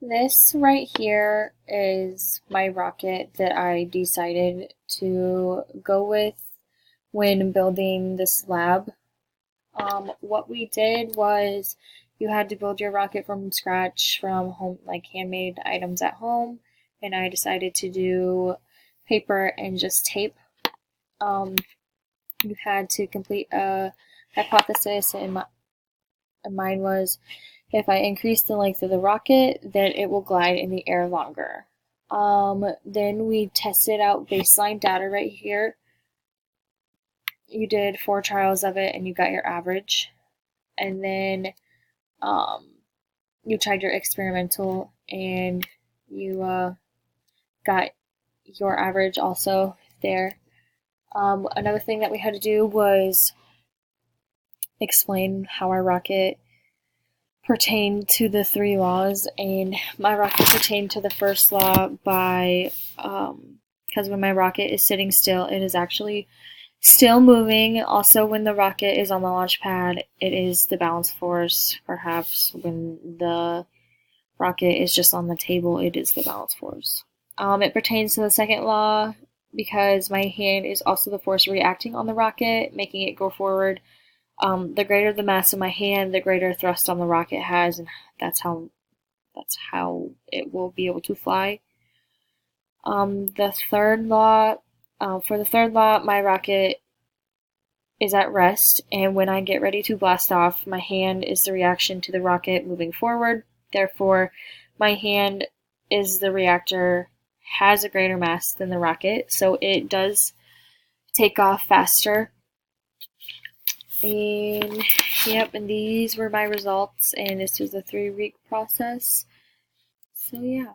This right here is my rocket that I decided to go with when building this lab. What we did was you had to build your rocket from scratch from home, like handmade items at home, and I decided to do paper and just tape. Um, you had to complete a hypothesis, and mine was if I increase the length of the rocket, then it will glide in the air longer. Then we tested out baseline data right here. You did 4 trials of it and you got your average. And then um, you tried your experimental and you got your average also there. Another thing that we had to do was explain how our rocket pertained to the 3 laws, and my rocket pertained to the first law by because when my rocket is sitting still, it is actually still moving. Also, when the rocket is on the launch pad, it is the balance force. Perhaps when the rocket is just on the table, it is the balance force. It pertains to the second law because my hand is also the force reacting on the rocket, making it go forward. The greater the mass of my hand, the greater thrust on the rocket has, and that's how it will be able to fly. The third law, for the third law, my rocket is at rest, and when I get ready to blast off, my hand is the reaction to the rocket moving forward. Therefore, my hand is the reactor, has a greater mass than the rocket, so it does take off faster. And yep, and these were my results, and this was a 3-week process. So yeah.